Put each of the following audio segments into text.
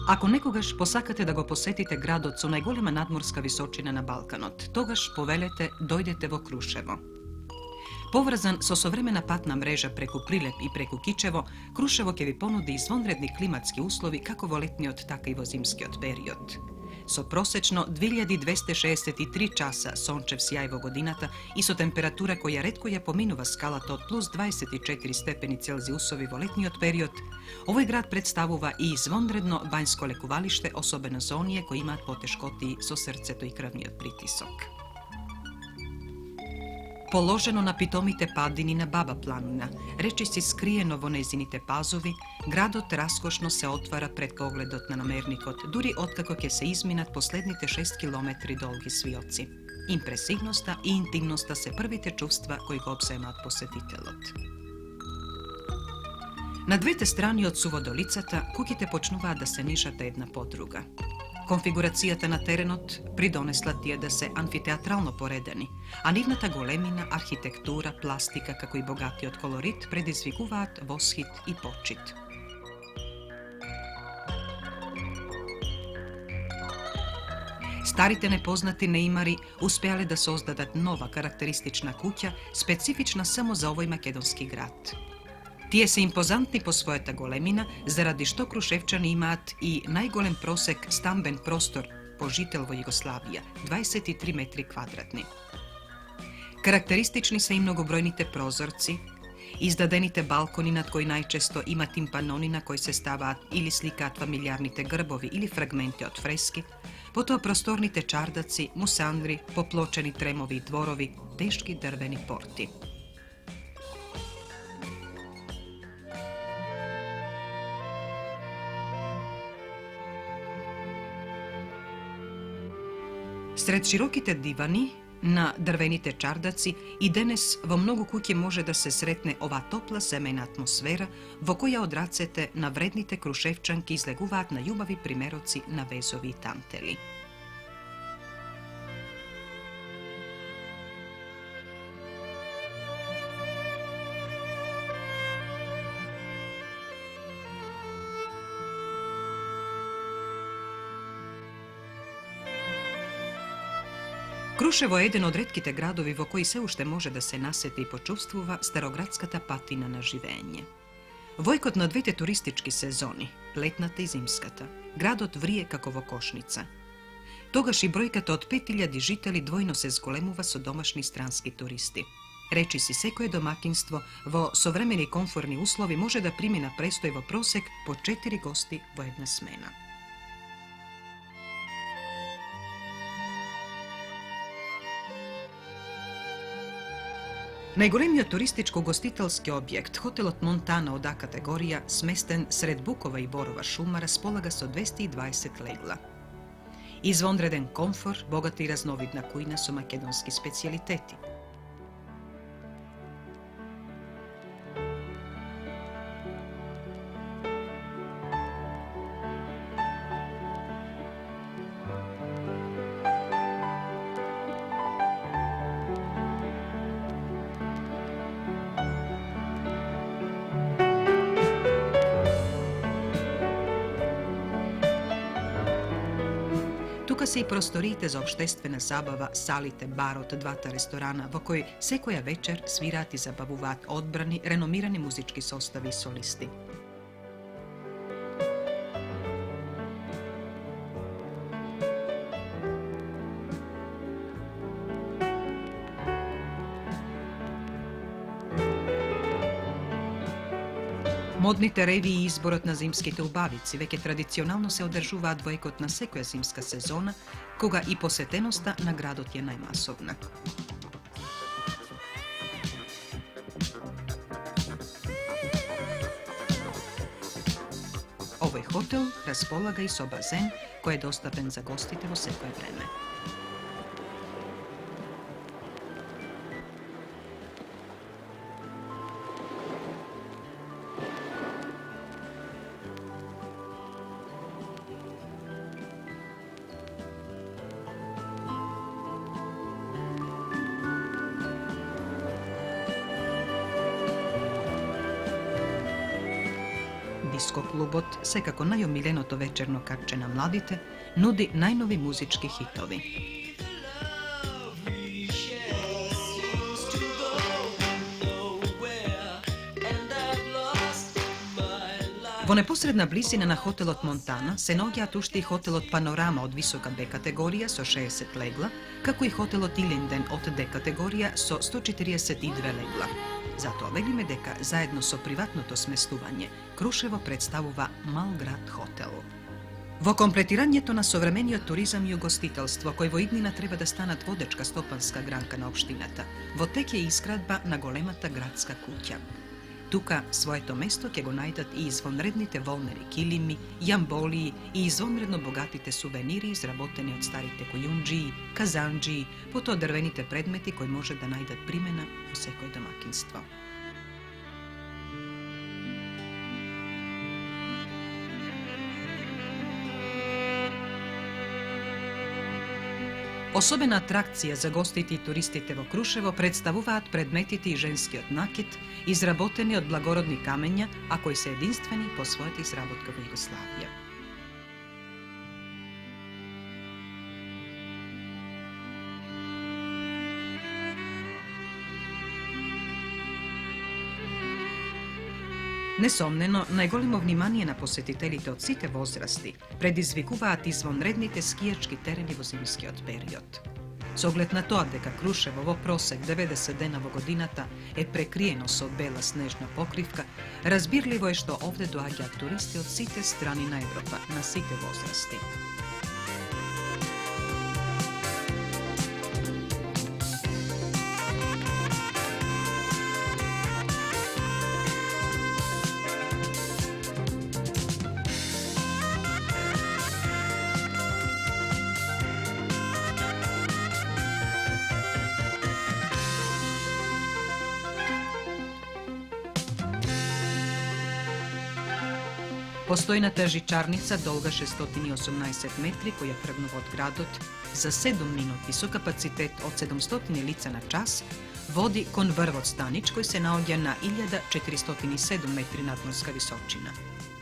Ako nekogaš posakate da go posjetite grad od su najgolema nadmorska visočina na Balkanot, togaš poveljete dojdete vo Kruševo. Povrazan so sovremena patna mreža preko Prilep i preko Kičevo, Kruševo ke vi ponudi izvanredni klimatski uslovi kako vo letni od taka i vo zimski od period. So prosečno 2263 časa sončev sjaj vo godinata i so temperatura koja redko je pominuva skalata od plus 24 stepeni Celzijusovi vo letni od period, ovaj grad predstavuva i izvanredno banjsko lekuvalište osobeno za onije koji ima poteškoti so srceto i krvni od pritisok. Položeno na pitomite padinina Baba planina, reči si skrijeno vo nezinite pazovi, gradot raskošno se otvara pred pogledot na namernikot, duri otkako ke se izminat poslednite 6 kilometri dolgi svioci. Impresivnosta i intimnosta se prvite čuvstva koji go obsemat posjetitelot. Na dvete strani od suvodolicata kukite počnuva da se nižata jedna podruga. Konfiguracijata na terenot pridonesla ti je da se amfiteatralno poredani, a nivnata golemina, arhitektura, plastika kako i bogati od kolorit predizviguvat voshit i počit. Starite nepoznati neimari uspjeli da sozdadat nova karakteristična kuća, specifična samo za ovoj makedonski grad. Tije se impozantni po svojeta golemina, zaradi što Kruševčani imat i najgolem prosek stamben prostor po žitelvo Jugoslavija, 23 metri kvadratni. Karakteristični se i mnogobrojnite prozorci, izdadenite balkoni nad koji najčesto ima timpanoni na koji se stavat ili slikat familijarnite grbovi ili fragmente od freski, potom prostornite čardaci, musandri, popločeni tremovi i dvorovi, teški drveni porti. Sred širokite divani, na drvenite čardaci i denes vo mnogo kuće može da se sretne ova topla semejna atmosfera vo koja odracete na vrednite Kruševčanki izleguvat na ljubavi primeroci na vezovi i tanteli. Kruševo je jedan od retkite gradovi vo koji se ušte može da se naseti i počuvstvuva starogradskata patina na živenje. Vojkot na dvete turistički sezoni, letnata i zimskata, gradot vrije kako vokošnica. Togaš i brojkata od 5000 žitelji dvojno se zgolemuva so domašni stranski turisti. Reči si se koje domakinstvo vo sovremeni komforni uslovi može da primi na prestoj vo prosek po 4 gosti vo jedna smena. Najgolemio turističko-gostiteljski objekt, hotel od Montana od A kategorija, smesten sred bukova i borova šuma, raspolaga se od 220 legla. Izvanreden komfor, bogata i raznovidna kujna su makedonski specijaliteti. Тука се и просториите за обштествена забава, салите, барот, двата ресторана, во кои секоја вечер свираат и забавуваат одбрани, реномирани музички состави и солисти. Модните реви и изборот на зимските убавици веќе традиционално се одржуваат двојкот на секоја зимска сезона, кога и посетеноста на градот е најмасовна. Овој хотел располага и со базен кој е достапен за гостите во секое време. Disko klubot, sekako najomiljeното večerno kapče na mladite, nudi najnovi muzički hitovi. Во непосредна близина на хотелот Монтана се наоѓаат уште и хотелот Панорама од висока Б категорија со 60 легла, како и хотелот Илинден од Д категорија со 142 легла. Затоа велиме дека заедно со приватното сместување, Крушево представува мал град хотел. Во комплетирањето на современиот туризам и угостителство, кој во иднина треба да станат водечка стопанска гранка на општината, во тек е изградба на големата градска куќа. Тука своето место ќе го најдат и извонредните волнери килими, јамболии и извонредно богатите сувенири изработени од старите којунџии, казанџии, потоа дрвените предмети кои може да најдат примена во секој домакинство. Особена атракција за гостите и туристите во Крушево представуваат предметите и женскиот накид, изработени од благородни камења, а кои се единствени по својата изработка во Југославија. Несомнено, најголемо внимание на посетителите од сите возрасти предизвикуваат извонредните скијачки терени во зимскиот период. Со оглед на тоа дека Крушево во просек 90 дена во годината е прекриено со бела снежна покривка, разбирливо е што овде доаѓаат туристи од сите страни на Европа, на сите возрасти. Постојната жичарница, долга 618 метри, која тргнува од градот, за 7 минути со капацитет од 700 лица на час, води кон врвот Станич, кој се наоѓа на 1407 метри надморска височина.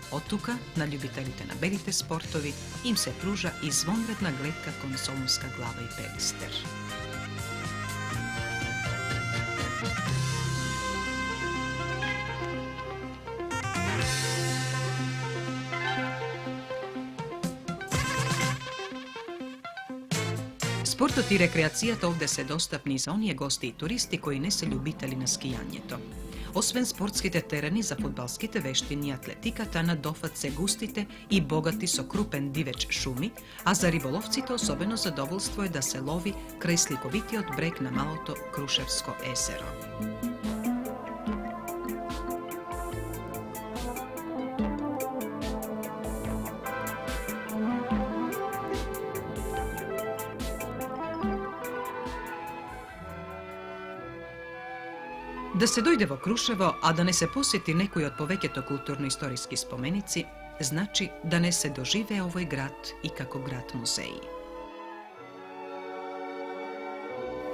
Од тука, на љубителите на белите спортови, им се пружа извонредна гледка кон Солунска глава и Пелистер. Спортот и рекреацијата овде се достапни за оние гости и туристи кои не се љубители на скијањето. Освен спортските терени за фудбалските вештини и атлетиката, надофат се густите и богати со крупен дивеч шуми, а за риболовците особено задоволство е да се лови крај сликовитиот брег на малото Крушевско езеро. Да се дојде во Крушево, а да не се посети некој од повеќето културно-историски споменици, значи да не се доживее овој град и како град музеј.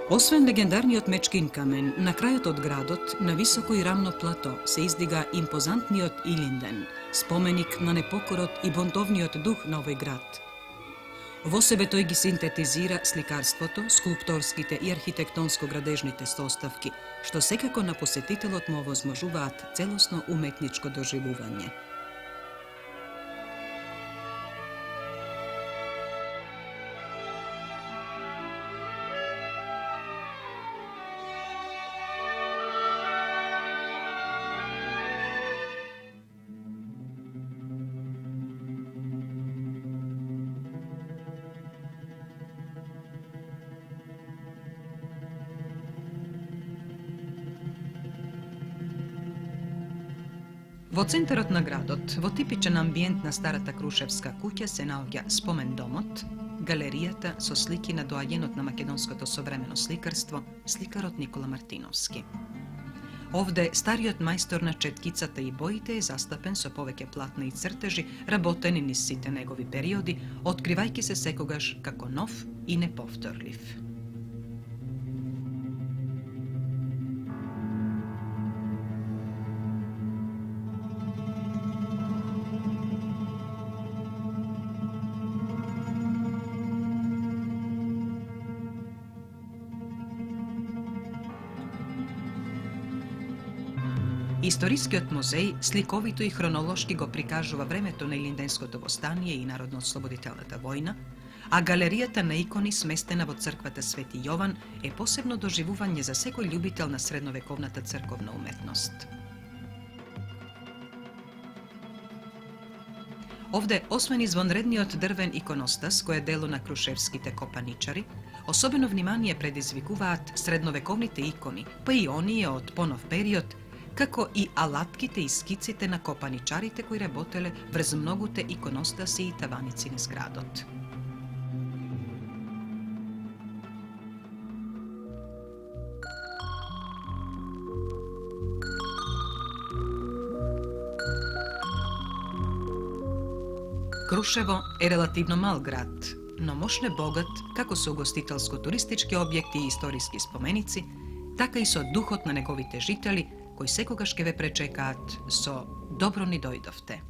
Освен легендарниот Мечкин камен, на крајот од градот, на високо и рамно плато, се издига импозантниот Илинден, споменик на непокорот и бунтовниот дух на овој град. Во себе тој ги синтетизира сликарството, скулпторските и архитектонско-градежните составки, што секако на посетителот му овозможуваат целосно уметничко доживување. Во центарот на градот, во типичен амбиент на старата Крушевска куќа се наоѓа спомен домот, галеријата со слики на доаѓенот на македонското современо сликарство, сликарот Никола Мартиновски. Овде стариот мајстор на четкицата и боите е застапен со повеќе платна и цртежи, работени низ сите негови периоди, откривајќи се секогаш како нов и неповторлив. Историскиот музеј сликовито и хронолошки го прикажува времето на Илинденското востание и Народно-ослободителната војна, а галеријата на икони сместена во црквата Свети Јован е посебно доживување за секој љубител на средновековната црковна уметност. Овде, освен извонредниот дрвен иконостас, кој е дело на крушевските копаничари, особено внимание предизвикуваат средновековните икони, па и оние од понов период, како и алатките и скиците на копаничарите кои работеле врз многуте иконостаси и таваници низ градот. Крушево е релативно мал град, но мощно богат како со угостителско-туристички објекти и историски споменици, така и со духот на неговите жители, кои секогаш ќе ве пречекаат со добро ни дојдовте.